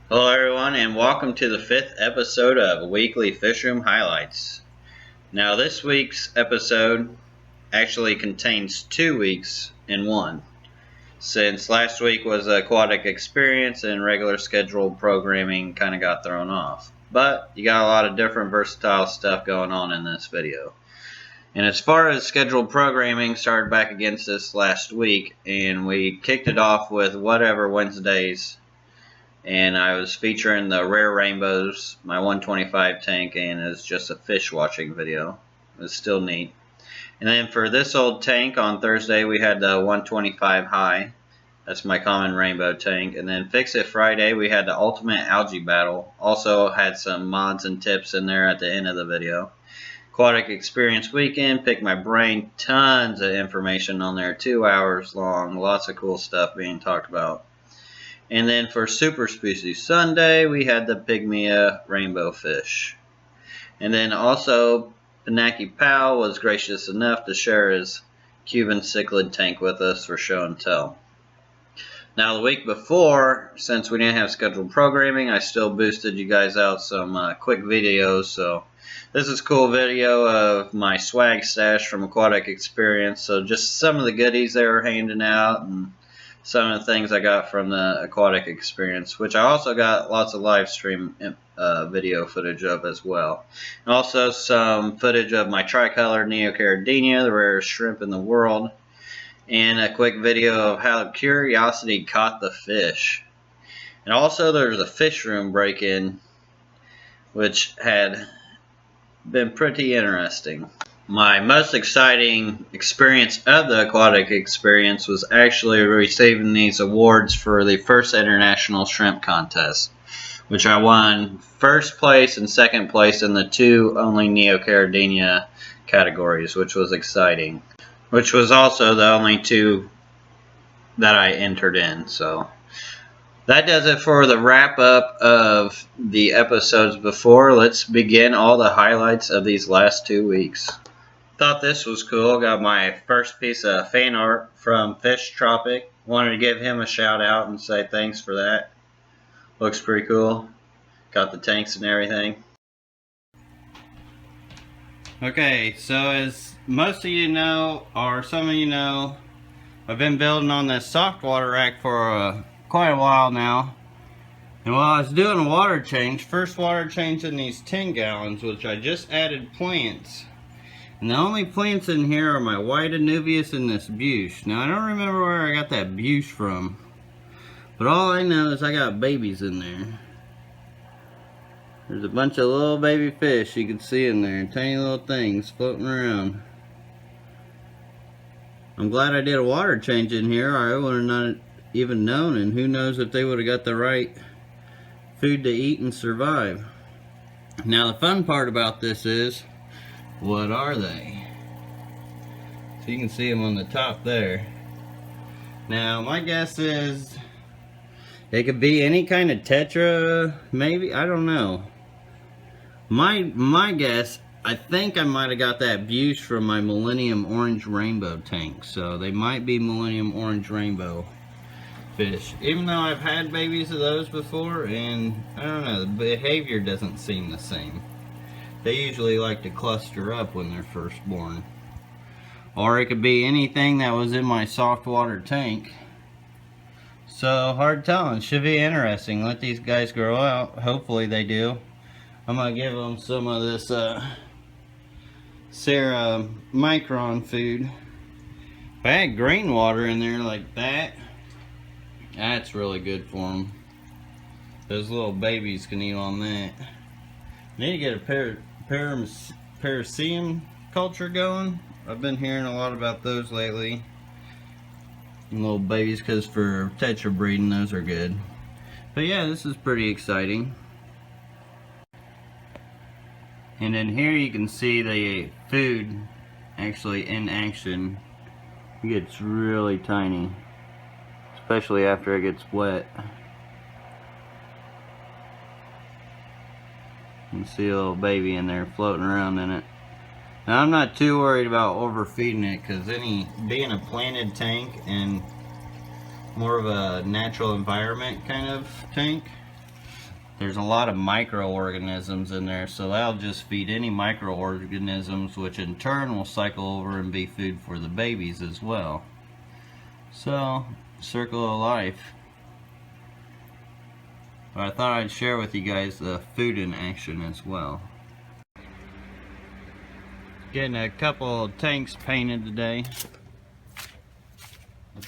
Hello everyone, and welcome to the 5th episode of Weekly Fish Room Highlights. Now this week's episode actually contains 2 weeks in one, since last week was the aquatic experience and regular scheduled programming kind of got thrown off. But you got a lot of different versatile stuff going on in this video. And as far as scheduled programming, started back against this last week, and we kicked it off with Whatever Wednesdays. And I was featuring the rare rainbows, my 125 tank, and it's just a fish watching video. It's still neat. And then for this old tank on Thursday, we had the 125 high. That's my common rainbow tank. And then Fix It Friday, we had the ultimate algae battle. Also had some mods and tips in there at the end of the video. Aquatic Experience Weekend, pick my brain, tons of information on there, 2 hours long, lots of cool stuff being talked about. And then for Super Species Sunday, we had the Pygmea rainbow fish. And then also, Pinaki Pal was gracious enough to share his Cuban cichlid tank with us for show and tell. Now the week before, since we didn't have scheduled programming, I still boosted you guys out some quick videos. So this is a cool video of my swag stash from Aquatic Experience. So just some of the goodies they were handing out, and some of the things I got from the Aquatic Experience, which I also got lots of live stream video footage of as well. And also some footage of my tricolored Neocaridina, the rarest shrimp in the world, and a quick video of how Curiosity caught the fish. And also there's a fish room break-in, which had been pretty interesting. My most exciting experience of the Aquatic Experience was actually receiving these awards for the first international shrimp contest, which I won first place and second place in the 2 only Neocaridina categories, which was exciting. Which was also the only 2 that I entered in. So that does it for the wrap up of the episodes before. Let's begin all the highlights of these last 2 weeks. Thought this was cool. Got my first piece of fan art from Fish Tropic. Wanted to give him a shout out and say thanks for that. Looks pretty cool. Got the tanks and everything. Okay, so as most of you know, or some of you know, I've been building on this soft water rack for quite a while now. And while I was doing a water change, first water change in these 10 gallons, which I just added plants. And the only plants in here are my white anubias and this buche. Now I don't remember where I got that buche from, but all I know is I got babies in there. There's a bunch of little baby fish you can see in there, tiny little things floating around. I'm glad I did a water change in here, or I would have not even known, and who knows if they would have got the right food to eat and survive. Now the fun part about this is, what are they? So you can see them on the top there. Now my guess is they could be any kind of tetra, maybe, I don't know. My guess, I think I might have got that buche from my Millennium Orange Rainbow tank. So they might be Millennium Orange Rainbow fish. Even though I've had babies of those before, and I don't know, the behavior doesn't seem the same. They usually like to cluster up when they're first born. Or it could be anything that was in my soft water tank. So hard telling. Should be interesting. Let these guys grow out. Hopefully they do. I'm going to give them some of this Sarah Micron food. If I had green water in there like that, that's really good for them. Those little babies can eat on that. Need to get a Paraceum culture going. I've been hearing a lot about those lately. And little babies, because for tetra breeding, those are good. But yeah, this is pretty exciting. And then here you can see the food actually in action. It gets really tiny, especially after it gets wet. You can see a little baby in there floating around in it. Now I'm not too worried about overfeeding it, because being a planted tank and more of a natural environment kind of tank, there's a lot of microorganisms in there, so that'll just feed any microorganisms, which in turn will cycle over and be food for the babies as well. So, circle of life. But I thought I'd share with you guys the food in action as well. Getting a couple of tanks painted today.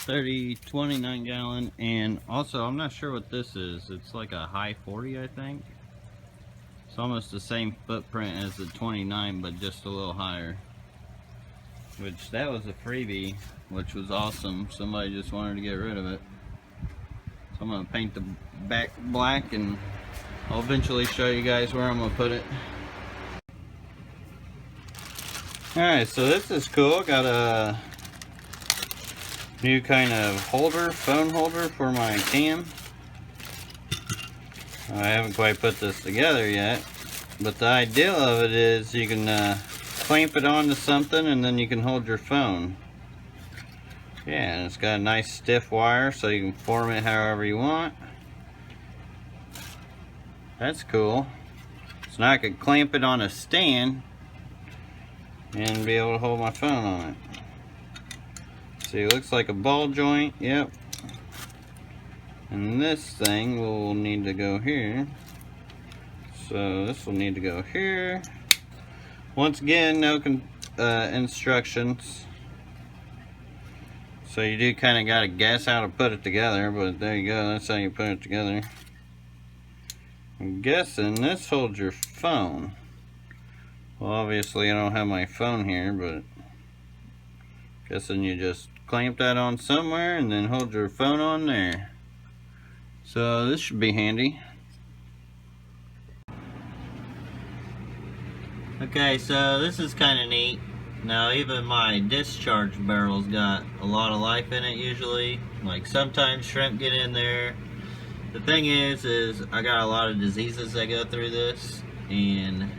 A 29 gallon, and also I'm not sure what this is. It's like a high 40, I think. It's almost the same footprint as the 29, but just a little higher. Which, that was a freebie, which was awesome. Somebody just wanted to get rid of it. So I'm going to paint the back black, and I'll eventually show you guys where I'm going to put it. Alright, so this is cool. Got a new kind of holder, phone holder for my cam. I haven't quite put this together yet, but the idea of it is you can clamp it onto something and then you can hold your phone. Yeah, and it's got a nice stiff wire so you can form it however you want. That's cool. So now I could clamp it on a stand and be able to hold my phone on it. See, it looks like a ball joint, yep. And this thing will need to go here. So this will need to go here. Once again, no instructions. So you do kind of got to guess how to put it together, but there you go, that's how you put it together. I'm guessing this holds your phone. Well, obviously I don't have my phone here, but guessing you just clamp that on somewhere and then hold your phone on there. So this should be handy. Okay, so this is kind of neat. Now even my discharge barrel's got a lot of life in it usually. Like sometimes shrimp get in there. The thing is I got a lot of diseases that go through this, and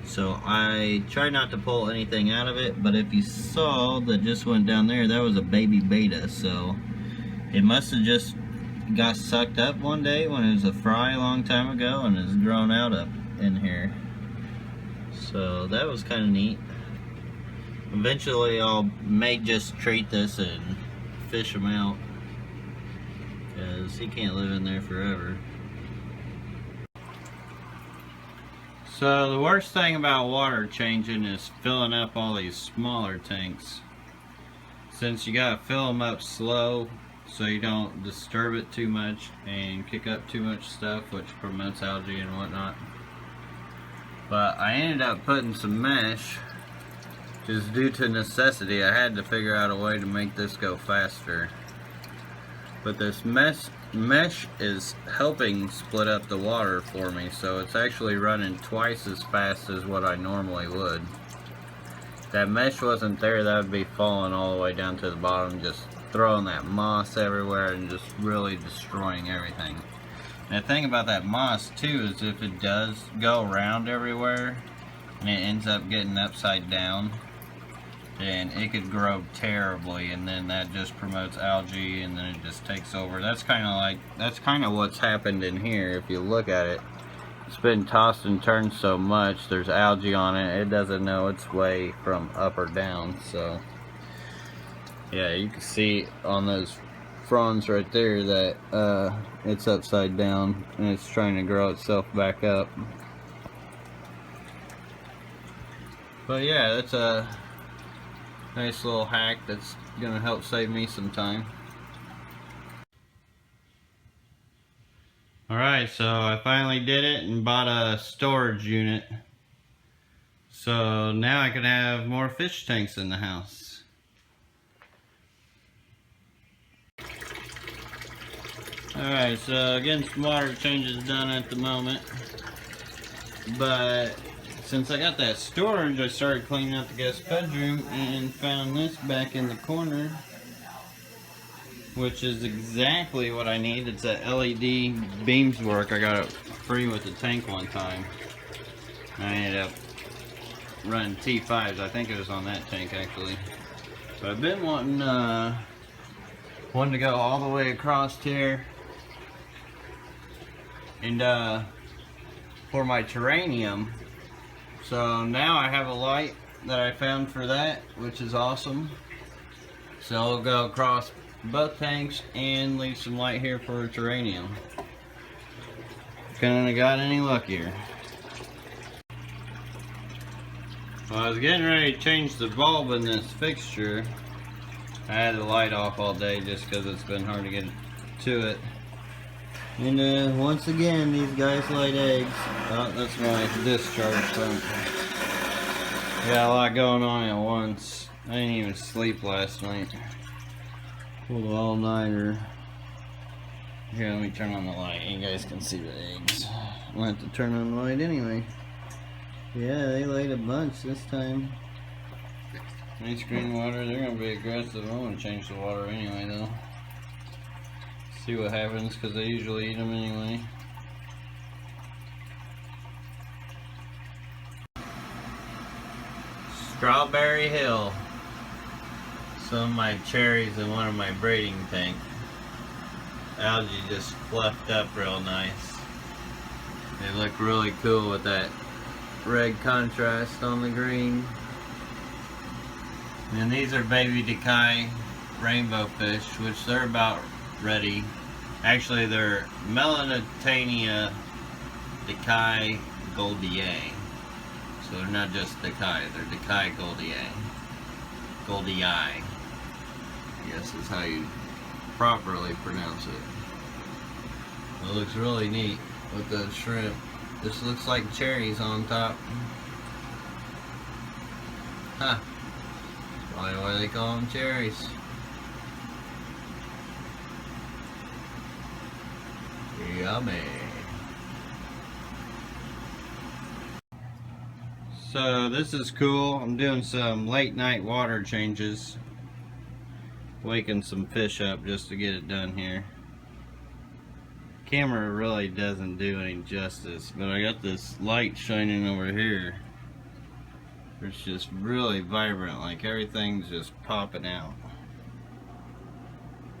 so I try not to pull anything out of it, but if you saw that just went down there, that was a baby beta, so it must have just got sucked up one day when it was a fry a long time ago and has grown out up in here. So that was kind of neat. Eventually may just treat this and fish him out, because he can't live in there forever. So the worst thing about water changing is filling up all these smaller tanks. Since you gotta fill them up slow so you don't disturb it too much and kick up too much stuff, which promotes algae and whatnot. But I ended up putting some mesh, just due to necessity. I had to figure out a way to make this go faster. But this mesh is helping split up the water for me, so it's actually running twice as fast as what I normally would. If that mesh wasn't there, that would be falling all the way down to the bottom, just throwing that moss everywhere and just really destroying everything. And the thing about that moss too is if it does go around everywhere and it ends up getting upside down, then it could grow terribly, and then that just promotes algae, and then it just takes over. That's kind of what's happened in here. If you look at it, it's been tossed and turned so much, there's algae on it, it doesn't know its way from up or down. So yeah, you can see on those fronds right there that it's upside down and it's trying to grow itself back up. But yeah, that's a nice little hack that's gonna help save me some time. Alright, so I finally did it and bought a storage unit. So now I can have more fish tanks in the house. Alright, so getting some water changes done at the moment. But since I got that storage, I started cleaning up the guest bedroom and found this back in the corner, which is exactly what I need. It's a LED beams work. I got it free with the tank one time. I ended up running T5s. I think it was on that tank actually. But I've been wanting one to go all the way across here, and for my terrarium. So now I have a light that I found for that, which is awesome. So I'll go across both tanks and leave some light here for a terrarium. Couldn't have got any luckier. Well, I was getting ready to change the bulb in this fixture. I had the light off all day just because it's been hard to get to it. And once again, these guys laid eggs. Oh, that's my discharge pump. Got a lot going on at once. I didn't even sleep last night. Pulled an all-nighter. Here, let me turn on the light. You guys can see the eggs. I'll have to turn on the light anyway. Yeah, they laid a bunch this time. Nice green water. They're gonna be aggressive. I'm gonna change the water anyway, though. See what happens, because they usually eat them anyway. Strawberry Hill. Some of my cherries in one of my braiding tanks. Algae just fluffed up real nice. They look really cool with that red contrast on the green. And these are baby decay rainbow fish, which they're about ready. Actually, they're Melanitania decay goldiae. So they're not just decay, they're decay goldiae. Goldii, I guess is how you properly pronounce it. It looks really neat with the shrimp. This looks like cherries on top. Huh. Probably why they call them cherries. Yummy. So this is cool. I'm doing some late night water changes. Waking some fish up just to get it done here. Camera really doesn't do any justice, but I got this light shining over here. It's just really vibrant, like everything's just popping out.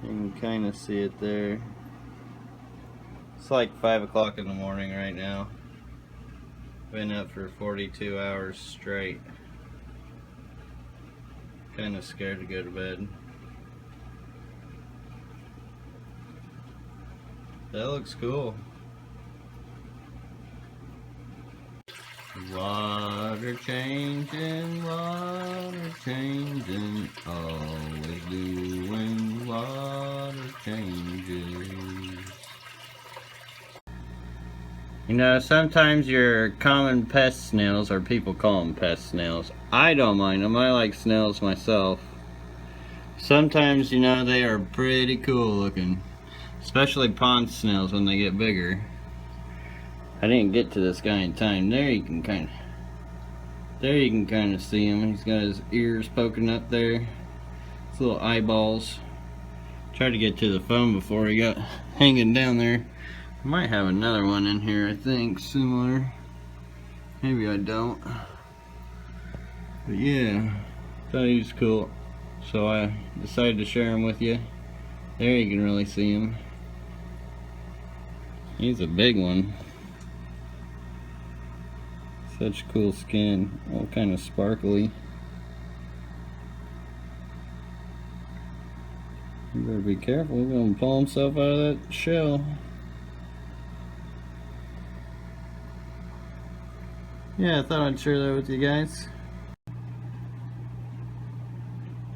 You can kind of see it there. It's like 5 o'clock in the morning right now. Been up for 42 hours straight. Kind of scared to go to bed. That looks cool. Water changing, always doing water changes. You know, sometimes your common pest snails, or people call them pest snails, I don't mind them. I like snails myself. Sometimes, you know, they are pretty cool looking. Especially pond snails when they get bigger. I didn't get to this guy in time. There you can kind of see him. He's got his ears poking up there. His little eyeballs. Tried to get to the phone before he got hanging down there. I might have another one in here, I think, similar. Maybe I don't. But yeah, thought he was cool. So I decided to share him with you. There you can really see him. He's a big one. Such cool skin, all kind of sparkly. You better be careful, he's gonna pull himself out of that shell. Yeah, I thought I'd share that with you guys.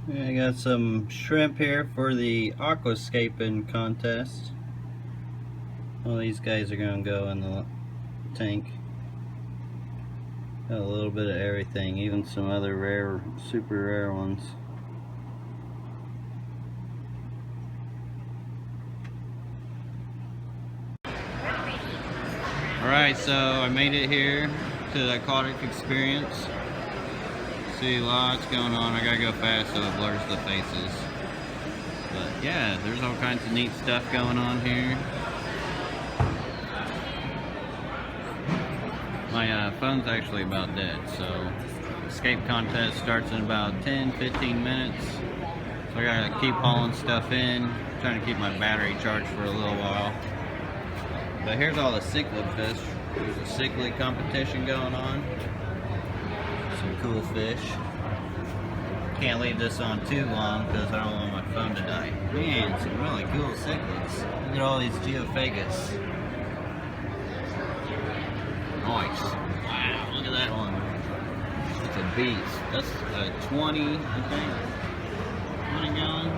Yeah, I got some shrimp here for the aquascaping contest. Well, these guys are gonna go in the tank. Got a little bit of everything, even some other rare, super rare ones. Alright, so I made it here to the aquatic experience. See, lots going on. I gotta go fast so it blurs the faces. But yeah, there's all kinds of neat stuff going on here. My phone's actually about dead, so escape contest starts in about 10-15 minutes. So I gotta keep hauling stuff in, trying to keep my battery charged for a little while. But here's all the cichlid fish. There's a cichlid competition going on. Some cool fish. Can't leave this on too long because I don't want my phone to die. Man, some really cool cichlids. Look at all these geophagus. Nice. Wow, look at that one. It's a beast. That's a 20, I think. 20 gallon.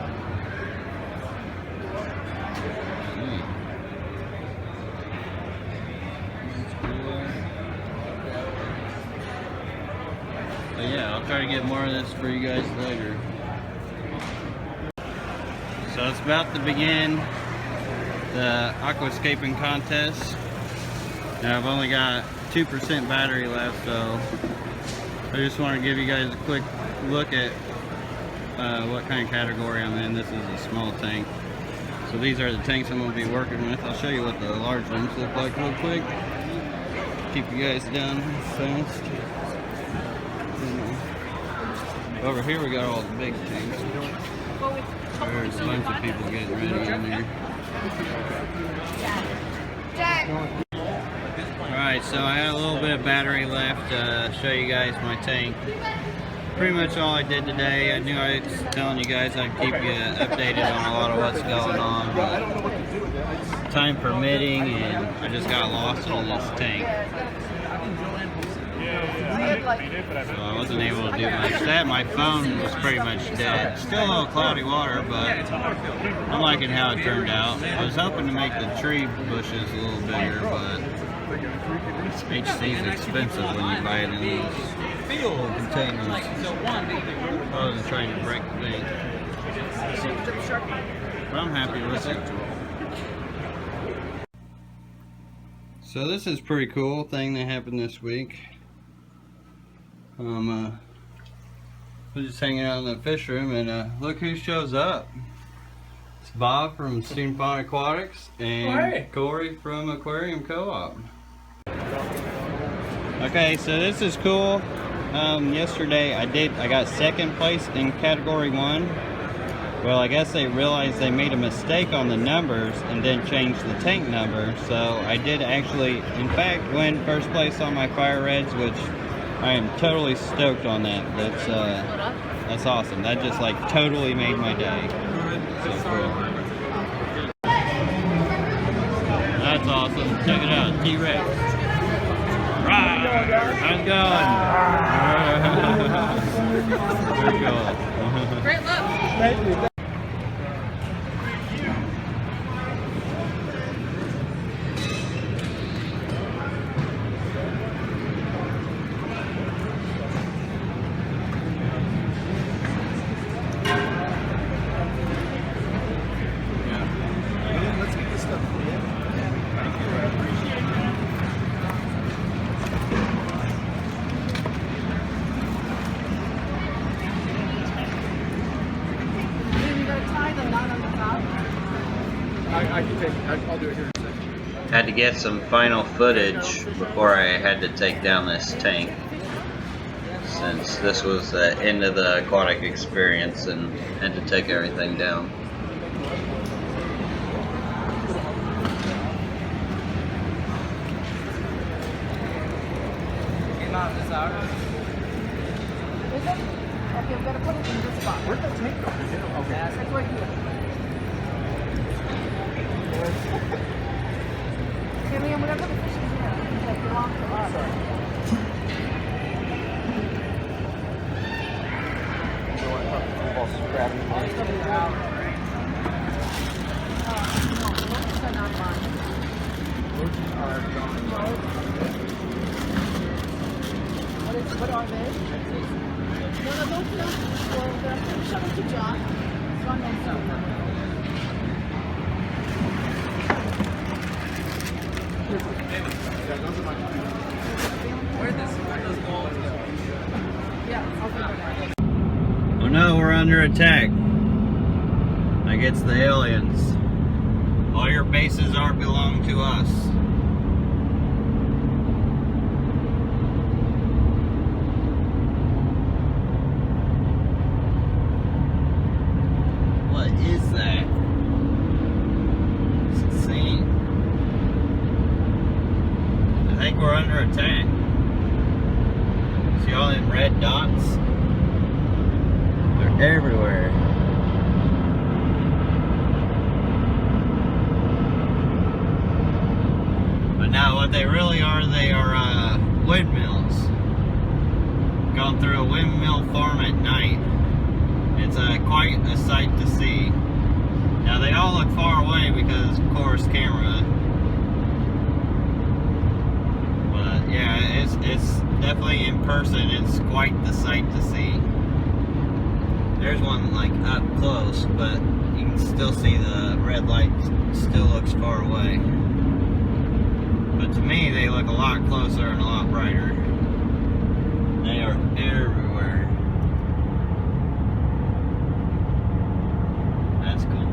That's cool. But yeah, I'll try to get more of this for you guys later. So it's about to begin the aquascaping contest. Now I've only got 2% battery left, so I just want to give you guys a quick look at what kind of category I'm in. This is a small tank. So these are the tanks I'm going to be working with. I'll show you what the large ones look like real quick. Keep you guys down fast. Over here we got all the big tanks. There's a bunch of people getting ready in there. Alright, so I had a little bit of battery left to show you guys my tank. Pretty much all I did today. I knew I was telling you guys I'd keep you updated on a lot of what's going on, but time permitting, and I just got lost in this tank. So I wasn't able to do much. My phone was pretty much dead. Still a little cloudy water, but I'm liking how it turned out. I was hoping to make the tree bushes a little bigger, but HC is expensive when you buy it in these fuel containers. I wasn't trying to break the bank, but I'm happy with it. So this is a pretty cool thing that happened this week. We're just hanging out in the fish room, and look who shows up. It's Bob from Steampunk Aquatics and Corey from Aquarium Co-op. Okay, so this is cool. Yesterday I got second place in category 1. Well, I guess they realized they made a mistake on the numbers and then changed the tank number. So I did actually, in fact, win first place on my fire reds, which I am totally stoked on that. That's awesome. That just like totally made my day. So cool. That's awesome. Check it out, T-Rex. How's it going? Very cool. Great luck. Thank you. I'll do it here in a second. Had to get some final footage before I had to take down this tank, since this was the end of the aquatic experience and had to take everything down. Okay, we're gonna put it in this spot. Where'd that tank go? Okay. Yes, it's right here. Okay, Liam, we're gonna put the fish in here. That belong to us. We've all scrapped. No, those are not mine. What are they? No, those are not. Well, they're show them to John. John knows something. Oh no, we're under attack. I guess the aliens. All your bases belong to us. we're under attack. See all them red dots? They're everywhere. But now what they really are, they are windmills. Going through a windmill farm at night. It's quite a sight to see. Now they all look far away because, of course, camera. But yeah, it's definitely in person. It's quite the sight to see. There's one like up close, but you can still see the red light still looks far away. But to me, they look a lot closer and a lot brighter. They are everywhere. That's cool.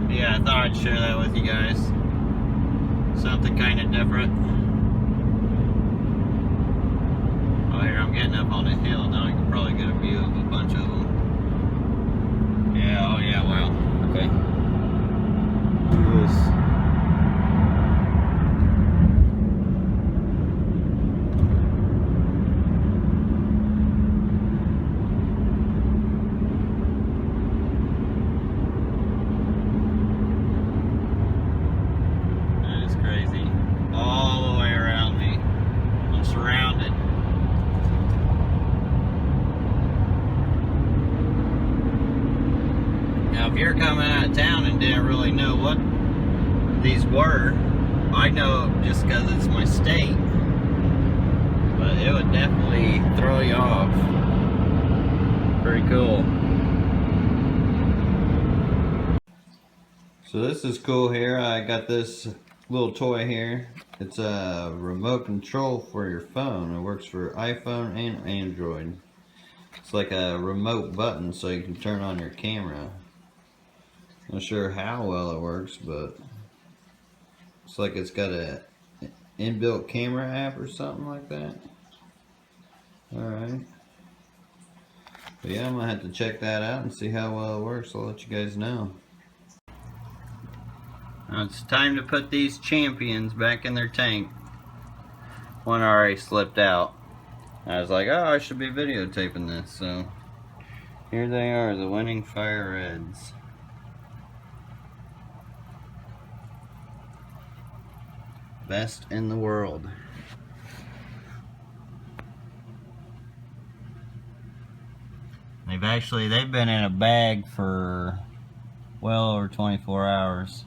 Yeah, I thought I'd share that with you guys. Something kind of different. Oh, here I'm getting up on a hill. Now I can probably get a view of a bunch of them. Yeah, oh yeah, wow. Okay. Look at this. If you're coming out of town and didn't really know what these were, I know just because it's my state, but it would definitely throw you off. Pretty cool. So this is cool here. I got this little toy here. It's a remote control for your phone. It works for iPhone and Android. It's like a remote button so you can turn on your camera. Not sure how well it works, but it's like it's got a inbuilt camera app or something like that. Alright. But yeah, I'm gonna have to check that out and see how well it works. I'll let you guys know. Now it's time to put these champions back in their tank. One already slipped out. I was like, oh, I should be videotaping this, so here they are, the winning fire reds. Best in the world. They've been in a bag for well over 24 hours.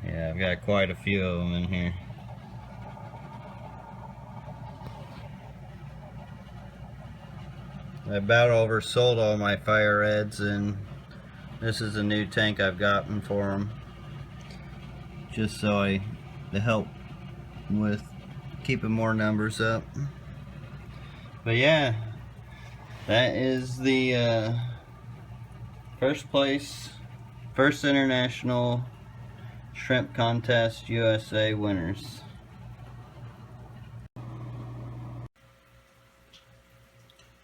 Yeah, I've got quite a few of them in here. I about oversold all my fire reds, and this is a new tank I've gotten for them, just so to help with keeping more numbers up. But yeah, that is the first international shrimp contest USA winners.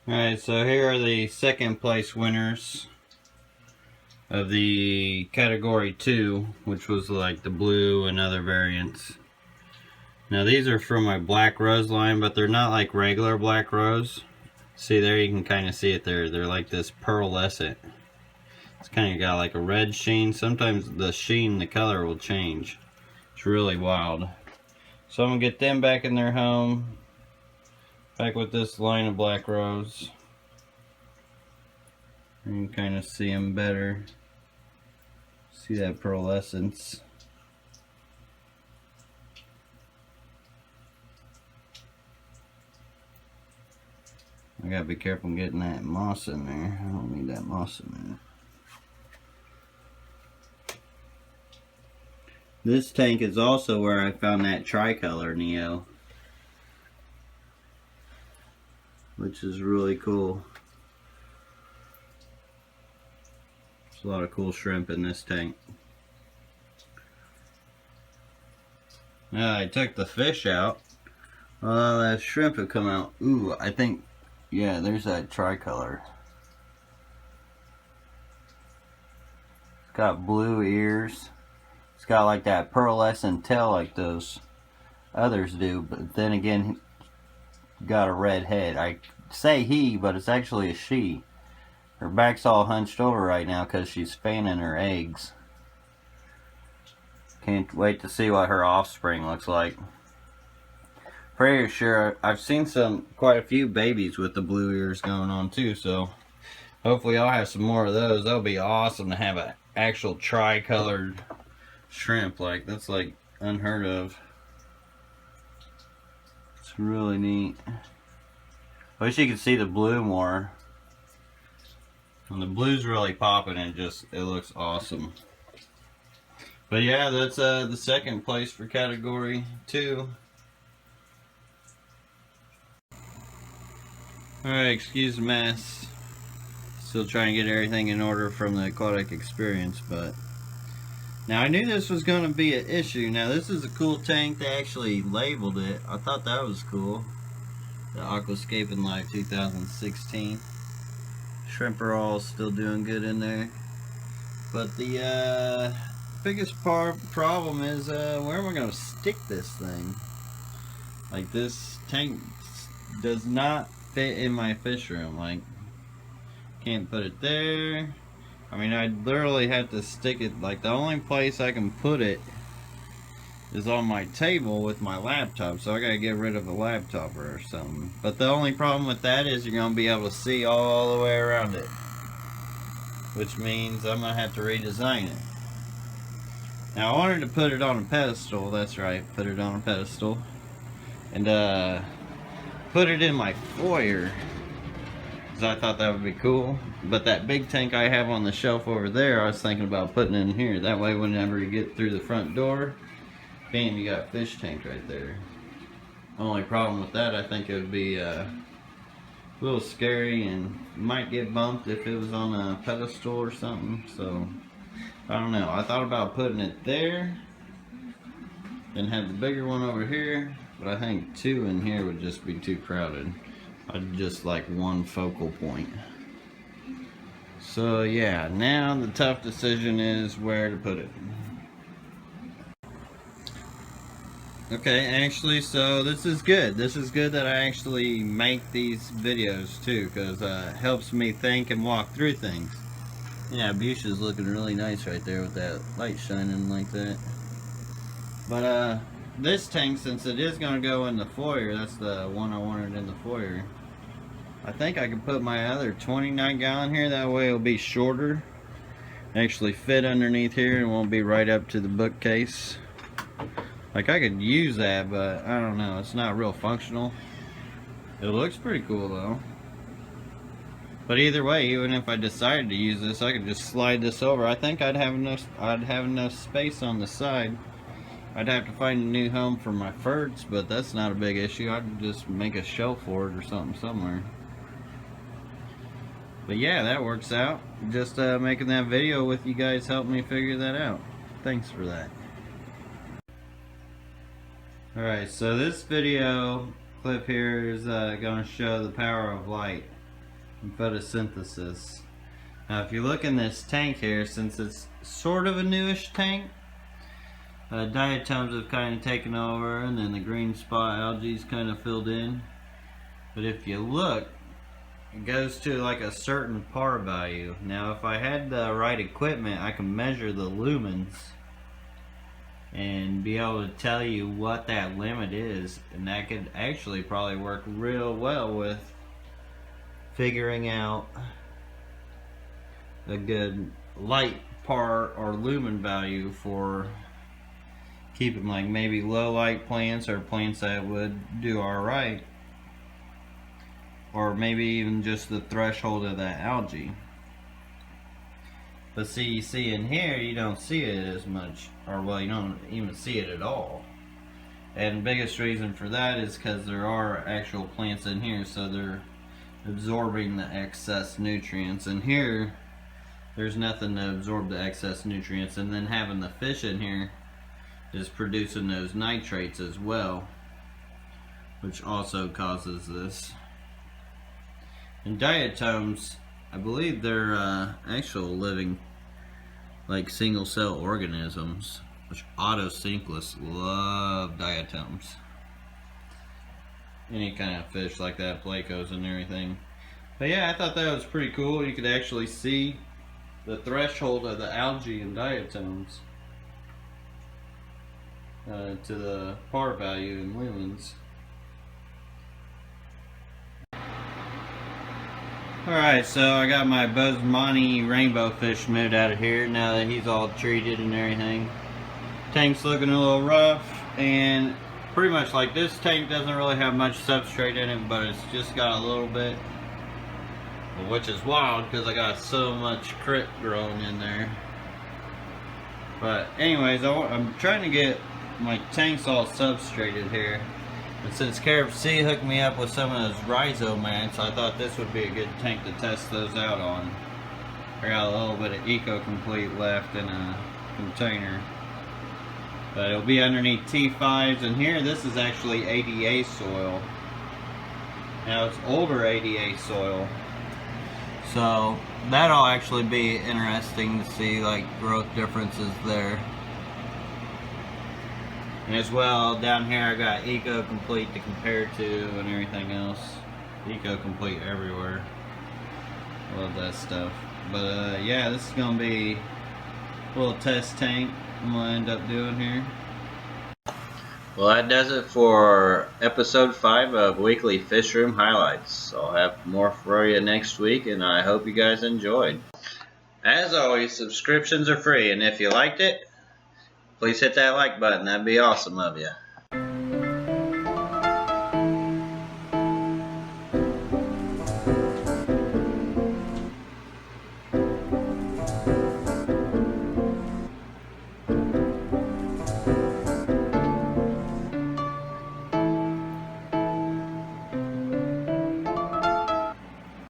Alright, so here are the second place winners of the category 2, which was like the blue and other variants. Now these are from my black rose line, but they're not like regular black rose. See there, you can kind of see it there. They're like this pearlescent. It's kind of got like a red sheen. Sometimes the sheen, the color will change. It's really wild. So I'm going to get them back in their home. Back with this line of black rose. You can kind of see them better. See that pearlescence. I gotta be careful getting that moss in there. I don't need that moss in there. This tank is also where I found that tricolor Neo, which is really cool. There's a lot of cool shrimp in this tank. Now I took the fish out. That shrimp have come out. Ooh, I think, yeah, there's that tricolor. It's got blue ears. It's got like that pearlescent tail like those others do, but then again, got a red head. I say he, but it's actually a she. Her back's all hunched over right now because she's fanning her eggs. Can't wait to see what her offspring looks like. Pretty sure I've seen quite a few babies with the blue ears going on too, so hopefully I'll have some more of those. That'll be awesome to have an actual tri-colored shrimp. Like, that's like unheard of. It's really neat. I wish you could see the blue more. And the blue's really popping and it looks awesome. But yeah, that's the second place for category 2. Alright, excuse the mess. Still trying to get everything in order from the aquatic experience, but now I knew this was going to be an issue. Now this is a cool tank. They actually labeled it. I thought that was cool. The Aquascape in Life 2016. Shrimp are all still doing good in there. But the biggest problem is where am I going to stick this thing? Like, this tank does not fit in my fish room. Like, can't put it there. I mean, I literally have to stick it, like, the only place I can put it is on my table with my laptop, so I gotta get rid of a laptop or something. But the only problem with that is you're gonna be able to see all the way around it, which means I'm gonna have to redesign it. Now I wanted to put it on a pedestal. That's right, put it on a pedestal, and put it in my foyer, because I thought that would be cool. But that big tank I have on the shelf over there, I was thinking about putting it in here. That way whenever you get through the front door, bam, you got fish tank right there. Only problem with that, I think it would be a little scary and might get bumped if it was on a pedestal or something. So I don't know. I thought about putting it there, then have the bigger one over here, but I think 2 in here would just be too crowded. I'd just like one focal point. So yeah, now the tough decision is where to put it. Okay, actually, so this is good. This is good that I actually make these videos too, because it helps me think and walk through things. Yeah, Busha's looking really nice right there with that light shining like that. But this tank, since it is going to go in the foyer, that's the one I wanted in the foyer. I think I can put my other 29 gallon here, that way it'll be shorter. Actually fit underneath here and won't be right up to the bookcase. Like, I could use that, but I don't know, it's not real functional. It looks pretty cool though. But either way, even if I decided to use this, I could just slide this over. I think I'd have enough space on the side. I'd have to find a new home for my ferts, but that's not a big issue. I'd just make a shelf for it or something somewhere. But yeah, that works out. Just making that video with you guys helped me figure that out. Thanks for that. Alright, so this video clip here is going to show the power of light and photosynthesis. Now if you look in this tank here, since it's sort of a newish tank, diatoms have kind of taken over, and then the green spot algae's kind of filled in. But if you look, it goes to like a certain par value. Now if I had the right equipment, I can measure the lumens and be able to tell you what that limit is, and that could actually probably work real well with figuring out a good light par or lumen value for keeping like maybe low light plants or plants that would do alright, or maybe even just the threshold of that algae. But see, you see in here, you don't see it as much, or well, you don't even see it at all. And the biggest reason for that is because there are actual plants in here, so they're absorbing the excess nutrients. And here, there's nothing to absorb the excess nutrients. And then having the fish in here, is producing those nitrates as well, which also causes this. And diatoms, I believe they're actual living, like single cell organisms, which autosynclists love diatoms. Any kind of fish like that, placos and everything. But yeah, I thought that was pretty cool. You could actually see the threshold of the algae and diatoms to the par value in lumens. Alright, so I got my Bosemani rainbow fish moved out of here now that he's all treated and everything. Tank's looking a little rough, and pretty much like this tank doesn't really have much substrate in it, but it's just got a little bit, which is wild because I got so much crit growing in there. But anyways, I'm trying to get my tanks all substrated here. And since KFC hooked me up with some of those rhizomats, I thought this would be a good tank to test those out on. I got a little bit of Eco-Complete left in a container. But it'll be underneath T5s, and here this is actually ADA soil. Now it's older ADA soil. So that'll actually be interesting to see, like, growth differences there. And as well, down here I got Eco-Complete to compare to and everything else. Eco-Complete everywhere. Love that stuff. But yeah, this is going to be a little test tank I'm going to end up doing here. Well, that does it for episode 5 of Weekly Fish Room Highlights. I'll have more for you next week, and I hope you guys enjoyed. As always, subscriptions are free, and if you liked it, please hit that like button. That'd be awesome of you.